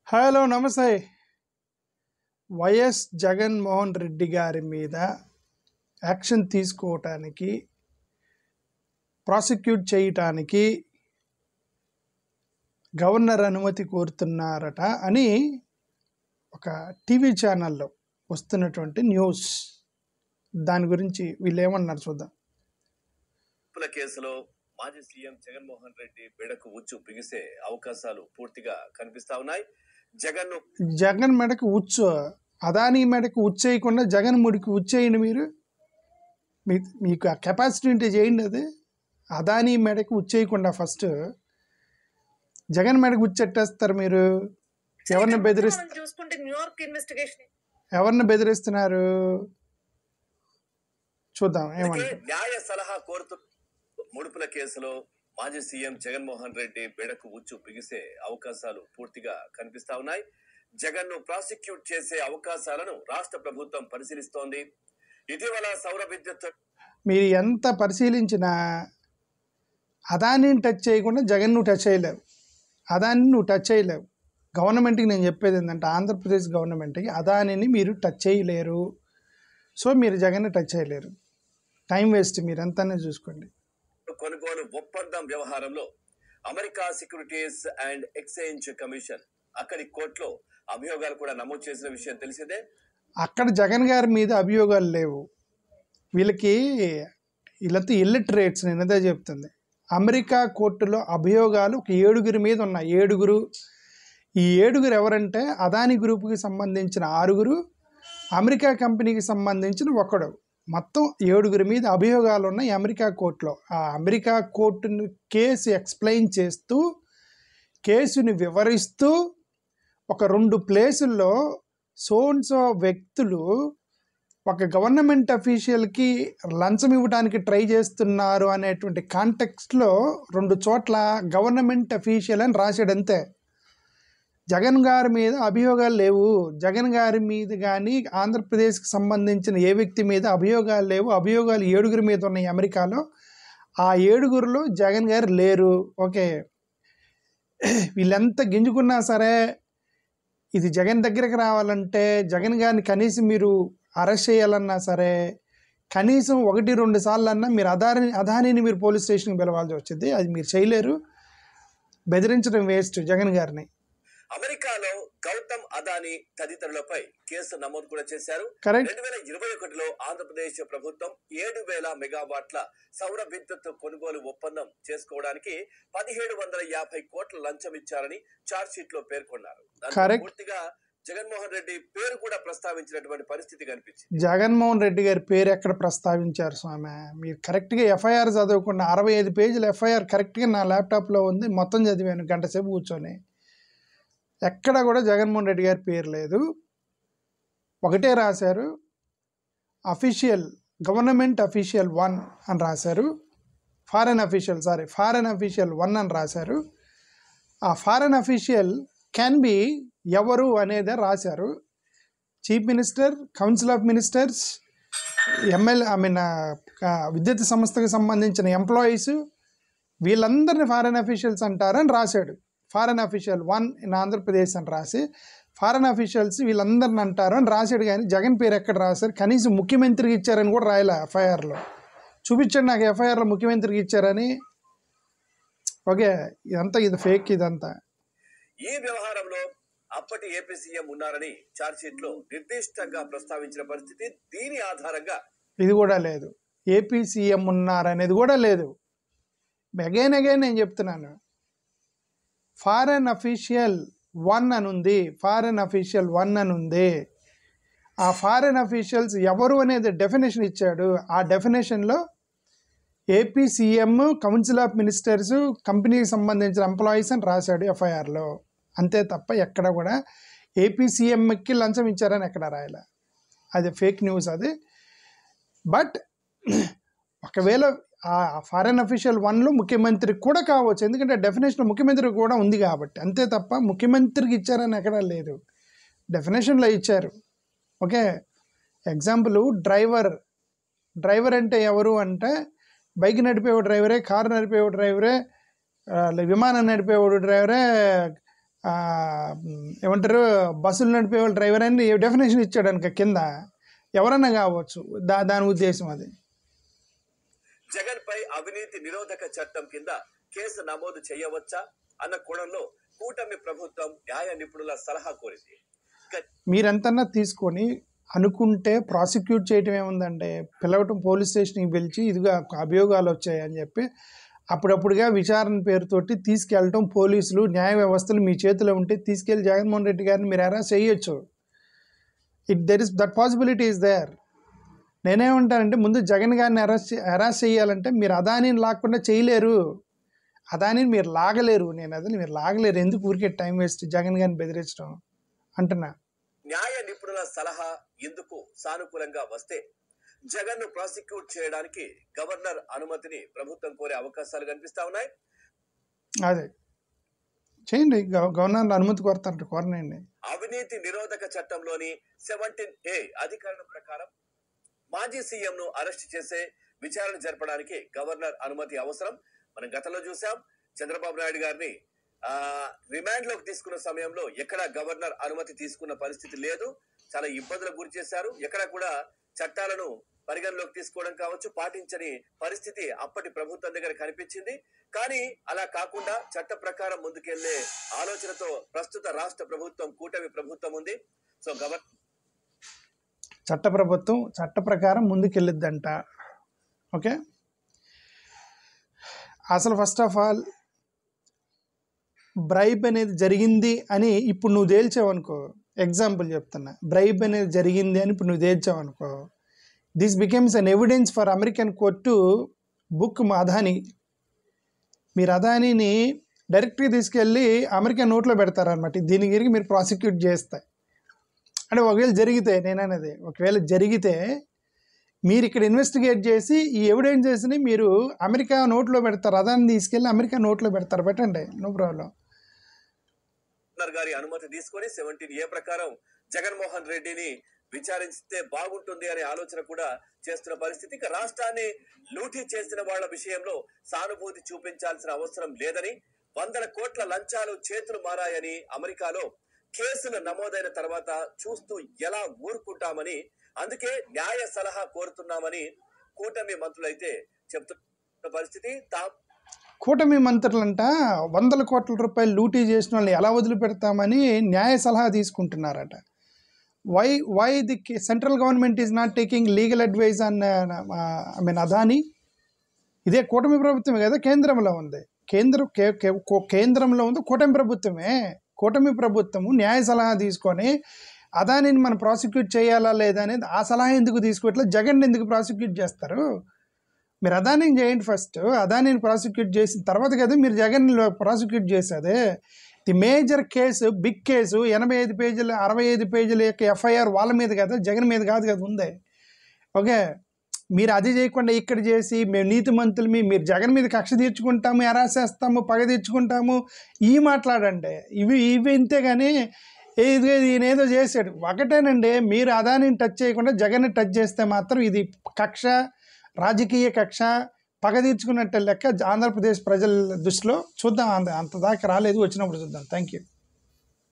Hello నమస్తే. YS Jaganmohan Reddy గారి మీద యాక్షన్ తీసుకోవటానికి, ప్రాసిక్యూట్ చేయటానికి గవర్నర్ అనుమతి కోరుతున్నారట అని ఒక టీవీ ఛానల్లో వస్తున్నటువంటి న్యూస్. దాని గురించి వీళ్ళు ఏమన్నారు చూద్దాం. కేసులో మాజీ సీఎం జగన్మోహన్ రెడ్డి మెడకు ఉచ్చు బిగిసే అవకాశాలు పూర్తిగా కనిపిస్తా ఉన్నాయి. జగన్ మెడకు ఉచ్చు, అదానీ మెడకు ఉచ్చేయకుండా జగన్ ముడికి ఉచ్చేయండి. మీకు ఆ కెపాసిటీ ఉంటే చేయండి. అది అదానీ మెడకు ఉచ్చేయకుండా ఫస్ట్ జగన్ మెడకు ఉచ్చెట్టేస్తారు. మీరు ఎవరిని బెదిరిస్తున్నారు చూద్దాం. ఏమంటే న్యాయ సలహా కోరుతూ ముడుపుల కేసులో మాజీ సీఎం జగన్మోహన్ రెడ్డి మెడకు ఉచ్చు బిగిసే అవకాశాలు పూర్తిగా కనిపిస్తా ఉన్నాయి. జగన్ ను ప్రాసిక్యూట్ చేసే అవకాశాలను రాష్ట్ర ప్రభుత్వం పరిశీలిస్తోంది. ఇటీవల సౌర విద్యుత్ మీరు ఎంత పరిశీలించినా అదానిని టచ్ చేయకుండా జగన్ నువ్వు టచ్ చేయలేవు. అదాని నువ్వు టచ్ చేయలేవు. గవర్నమెంట్కి నేను చెప్పేది ఏంటంటే, ఆంధ్రప్రదేశ్ గవర్నమెంట్కి అదానిని మీరు టచ్ చేయలేరు. సో మీరు జగన్ని టచ్ చేయలేరు. Time waste. మీరు ఎంతనే చూసుకోండి. కొనుగోలు ఒప్పందం వ్యవహారంలో America securities and exchange commission అక్కడి కోర్టులో అభియోగాలు కూడా నమోదు చేసిన విషయం తెలిసిందే. అక్కడ జగన్ గారి మీద అభియోగాలు లేవు. వీళ్ళంతా ఇల్లిటరేట్స్. నేను అదే చెప్తుంది. అమెరికా కోర్టులో అభియోగాలు ఒక 7 మీద ఉన్నాయి. 7. ఈ 7 ఎవరంటే అదానీ గ్రూప్కి సంబంధించిన 6, అమెరికా కంపెనీకి సంబంధించిన 1. మొత్తం 7 మీద అభియోగాలు ఉన్నాయి అమెరికా కోర్టులో. ఆ అమెరికా కోర్టును కేసు ఎక్స్ప్లెయిన్ చేస్తూ, కేసుని వివరిస్తూ, ఒక 2 ప్లేసుల్లో సోన్సో వ్యక్తులు ఒక గవర్నమెంట్ అఫీషియల్కి లంచం ఇవ్వడానికి ట్రై చేస్తున్నారు అనేటువంటి కాంటెక్స్ట్లో 2 చోట్ల గవర్నమెంట్ అఫీషియల్ అని రాశాడు. అంతే. జగన్ గారి మీద అభియోగాలు లేవు. జగన్ గారి మీద కానీ ఆంధ్రప్రదేశ్కి సంబంధించిన ఏ వ్యక్తి మీద అభియోగాలు లేవు. అభియోగాలు 7 మీద ఉన్నాయి అమెరికాలో. ఆ 7లో జగన్ గారు లేరు. ఓకే, వీళ్ళెంత గింజుకున్నా సరే ఇది జగన్ దగ్గరికి రావాలంటే, జగన్ గారిని కనీసం మీరు అరెస్ట్ చేయాలన్నా సరే కనీసం 1-2 సార్లు అన్నా మీరు అదానిని మీరు పోలీస్ స్టేషన్కి పిలవాల్సి వచ్చింది. అది మీరు చేయలేరు. బెదిరించడం వేస్ట్ జగన్ గారిని. అమెరికాలో గౌతమ్ అదానీ తదితరులపై కేసు నమోదు కూడా చేశారు. 2021లో ఆంధ్రప్రదేశ్ ప్రభుత్వం 7,000 మెగావాట్ల సౌర విద్యుత్ కొనుగోలు ఒప్పందం చేసుకోవడానికి 1,750 కోట్ల లంచం ఇచ్చారని చార్జ్ షీట్ లో పేర్కొన్నారు. పూర్తిగా జగన్మోహన్ రెడ్డి పేరు కూడా ప్రస్తావించినటువంటి పరిస్థితి కనిపించింది. జగన్మోహన్ రెడ్డి గారి పేరు ఎక్కడ ప్రస్తావించారు స్వామి? మీరు కరెక్ట్గా ఎఫ్ఐఆర్ చదవకుండా 65 పేజీల ఎఫ్ఐఆర్ కరెక్ట్గా నా ల్యాప్టాప్లో ఉంది. మొత్తం చదివాను గంట సేపు కూర్చొని. ఎక్కడ కూడా జగన్మోహన్ రెడ్డి గారి పేరు లేదు. ఒకటే రాశారు, అఫీషియల్ గవర్నమెంట్ అఫీషియల్ 1 అని రాశారు. ఫారెన్ అఫీషియల్ 1 అని రాశారు. ఆ ఫారెన్ అఫీషియల్ క్యాన్ బి ఎవరు అనేది రాశారు. Chief minister, council of ministers, విద్యుత్ సంస్థకు సంబంధించిన ఎంప్లాయీస్, వీళ్ళందరినీ ఫారెన్ అఫీషియల్స్ అంటారని రాశాడు. ఫారెన్ అఫీషియల్ 1 ఇన్ ఆంధ్రప్రదేశ్ అని రాసి ఫారెన్ అఫీషియల్స్ వీళ్ళందరిని అంటారు అని రాశాడు. కానీ జగన్ పేరు ఎక్కడ రాశారు? కనీసం ముఖ్యమంత్రికి ఇచ్చారని కూడా రాయలే ఎఫ్ఐఆర్లో. చూపించండి నాకు ఎఫ్ఐఆర్లో ముఖ్యమంత్రికి ఇచ్చారని. ఓకే, ఇది ఫేక్. ఇదంతా ఈ వ్యవహారంలో అప్పటి ఏపీ సీఎం ఉన్నారని చార్జ్ షీట్ లో నిర్దిష్టంగా ప్రస్తావించిన పరిస్థితి. దీని ఆధారంగా ఇది కూడా లేదు. ఏపీ సీఎం ఉన్నారనేది కూడా లేదు. అగైన్ నేను చెప్తున్నాను, ఫారెన్ అఫీషియల్ 1 అని ఉంది. ఫారెన్ అఫీషియల్ 1 అని ఉంది. ఆ ఫారెన్ అఫీషియల్స్ ఎవరు అనేది డెఫినేషన్ ఇచ్చాడు. ఆ డెఫినేషన్లో AP CM, council of ministers, కంపెనీకి సంబంధించిన ఎంప్లాయీస్ అని రాశాడు ఎఫ్ఐఆర్లో. అంతే తప్ప ఎక్కడ కూడా ఏపీ సీఎంకి లంచం ఇచ్చారని ఎక్కడ రాయాల. అది ఫేక్ న్యూస్ అది. బట్ ఒకవేళ ఆ ఫారెన్ అఫీషియల్ 1లో ముఖ్యమంత్రికి కూడా కావచ్చు. ఎందుకంటే డెఫినేషన్ ముఖ్యమంత్రికి కూడా ఉంది కాబట్టి. అంతే తప్ప ముఖ్యమంత్రికి ఇచ్చారని ఎక్కడ లేదు. డెఫినేషన్లో ఇచ్చారు. ఓకే, ఎగ్జాంపుల్ డ్రైవర్ అంటే ఎవరు అంటే, బైక్ నడిపేవాడు డ్రైవరే, కారు నడిపేవాడు డ్రైవరే, విమానం నడిపేవాడు డ్రైవరే, ఏమంటారు బస్సులు నడిపే వాళ్ళు డ్రైవర్ అని డెఫినేషన్ ఇచ్చాడు అనుక కింద, ఎవరన్నా కావచ్చు. దాని ఉద్దేశం అది. జగన్ పై అవినీతి నిరోధక చట్టం కింద కేసు నమోదు చేయవచ్చా అన్న కోణంలో కూటమి ప్రభుత్వం న్యాయ నిపుణుల సలహా కోరింది. మీరెంతన్నా తీసుకొని అనుకుంటే ప్రాసిక్యూట్ చేయటం ఏముందంటే, పిలవటం పోలీస్ స్టేషన్కి పిలిచి ఇదిగా అభియోగాలు వచ్చాయని చెప్పి అప్పుడప్పుడుగా విచారణ పేరుతోటి తీసుకెళ్ళటం, పోలీసులు న్యాయ వ్యవస్థలు మీ చేతిలో ఉంటే తీసుకెళ్ళి జగన్మోహన్ రెడ్డి గారిని మీరు అరెస్ట్ చేయొచ్చు. That possibility is there. నేనేమంటానంటే, ముందు జగన్ గారిని అరెస్ట్ చేయాలంటే మీరు అదానీని లాక్కుండా చేయలేరు, అదానీని మీరు లాగలేరు. మీరు లాగలేరు. ఎందుకు ఊరికే టైం వేస్ట్ జగన్ గారిని బెదిరించడం అంటున్నా. న్యాయ నిపుణుల సలహా ఎందుకు సానుకూలంగా వస్తే జగన్ ను ప్రాసిక్యూట్ చేయడానికి గవర్నర్ అనుమతిని ప్రభుత్వం కోరే అవకాశాలు కనిపిస్తా ఉన్నాయి. అదే చేయండి, గవర్నర్ అనుమతి కోరనండి. అవినీతి నిరోధక చట్టంలోని 17A అధికరణం ప్రకారం మాజీ సీఎం ను అరెస్ట్ చేసే విచారణ జరపడానికి గవర్నర్ అనుమతి అవసరం. మనం గతంలో చూసాం, చంద్రబాబు నాయుడు గారిని రిమాండ్ లోకి తీసుకున్న సమయంలో ఎక్కడ గవర్నర్ అనుమతి తీసుకున్న పరిస్థితి లేదు. చాలా ఇబ్బందులకు గురి చేశారు. ఎక్కడ కూడా చట్టాలను పరిగణలోకి తీసుకోవడం కావచ్చు పాటించని పరిస్థితి అప్పటి ప్రభుత్వం దగ్గర కనిపించింది. కానీ అలా కాకుండా చట్ట ప్రకారం ముందుకెళ్లే ఆలోచనతో ప్రస్తుత రాష్ట్ర ప్రభుత్వం, కూటమి ప్రభుత్వం ఉంది. సో చట్ట ప్రకారం ముందుకెళ్ళిద్దంట. ఓకే, అసలు ఫస్ట్ ఆఫ్ ఆల్ బ్రైబ్ అనేది జరిగింది అని ఇప్పుడు నువ్వు తేల్చావనుకో, ఎగ్జాంపుల్ చెప్తున్నా, బ్రైబ్ అనేది జరిగింది అని ఇప్పుడు నువ్వు తేల్చావనుకో, this becomes an evidence for American court to book Adani. మీరు అదానీని డైరెక్ట్గా తీసుకెళ్ళి అమెరికన్ నోట్లో పెడతారనమాట. దీని గురించి మీరు ప్రాసిక్యూట్ చేస్తే, అంటే ఒకవేళ జరిగితే, నేననేది ఒకవేళ జరిగితే మీరు ఇక్కడ ఇన్వెస్టిగేట్ చేసి ఈ ఎవిడెన్సెస్ని మీరు అమెరికా నోట్లో పెడతారు, అదాన్ని తీసుకెళ్ళి అమెరికా నోట్లో పెడతారు. పెట్టండి, నో ప్రాబ్లం. గారి అనుమతి తీసుకొని 17A ప్రకారం జగన్మోహన్ రెడ్డిని విచారిస్తే బాగుంటుంది అనే ఆలోచన కూడా చేస్తున్న పరిస్థితి. ఇక రాష్ట్రాన్ని లూటీ చేసిన వాళ్ళ విషయంలో సానుభూతి చూపించాల్సిన అవసరం లేదని, 100 కోట్ల లంచాలు చేతులు మారాయని అమెరికాలో కేసులు నమోదైన తర్వాత చూస్తూ ఎలా ఊరుకుంటామని, అందుకే న్యాయ సలహా కోరుతున్నామని కూటమి మంత్రులైతే చెప్తున్న పరిస్థితి. కూటమి మంత్రులంట 100 కోట్ల రూపాయలు లూటీ చేసిన వాళ్ళని ఎలా వదిలిపెడతామని న్యాయ సలహా తీసుకుంటున్నారట. Why the central government is not taking legal advice on Adani? ఇదే కూటమి ప్రభుత్వమే కదా కేంద్రంలో ఉంది. కేంద్రంలో ఉంది కూటమి ప్రభుత్వమే. కూటమి ప్రభుత్వము న్యాయ సలహా తీసుకొని అదానీని మనం ప్రాసిక్యూట్ చేయాలా లేదా అనేది ఆ సలహా ఎందుకు తీసుకోవట్లేదు? జగన్ ఎందుకు ప్రాసిక్యూట్ చేస్తారు? మీరు అదానీని చేయండి ఫస్ట్. అదానీని ప్రాసిక్యూట్ చేసిన తర్వాత కదా మీరు జగన్ ప్రాసిక్యూట్ చేసేది. The major case, big case, 85 పేజీలు 65 పేజీల యొక్క ఎఫ్ఐఆర్ వాళ్ళ మీద కదా, జగన్ మీద కాదు కదా ఉంది. ఓకే, మీరు అది చేయకుండా ఇక్కడ చేసి మేము నీతిమంతులమి, మీరు జగన్ మీద కక్ష తీర్చుకుంటాము, ఎరాసేస్తాము, పగ తీర్చుకుంటాము, మాట్లాడండి. ఇవి ఇంతే కానీ ఈయన ఏదో చేశాడు ఒకటేనండి. మీరు అదానీని టచ్ చేయకుండా జగన్ని టచ్ చేస్తే మాత్రం ఇది కక్ష, రాజకీయ కక్ష, పగ తీర్చుకున్నట్టు లెక్క ఆంధ్రప్రదేశ్ ప్రజల దృష్టిలో. చూద్దాం, అంత దాకా రాలేదు, వచ్చినప్పుడు చూద్దాం. Thank you.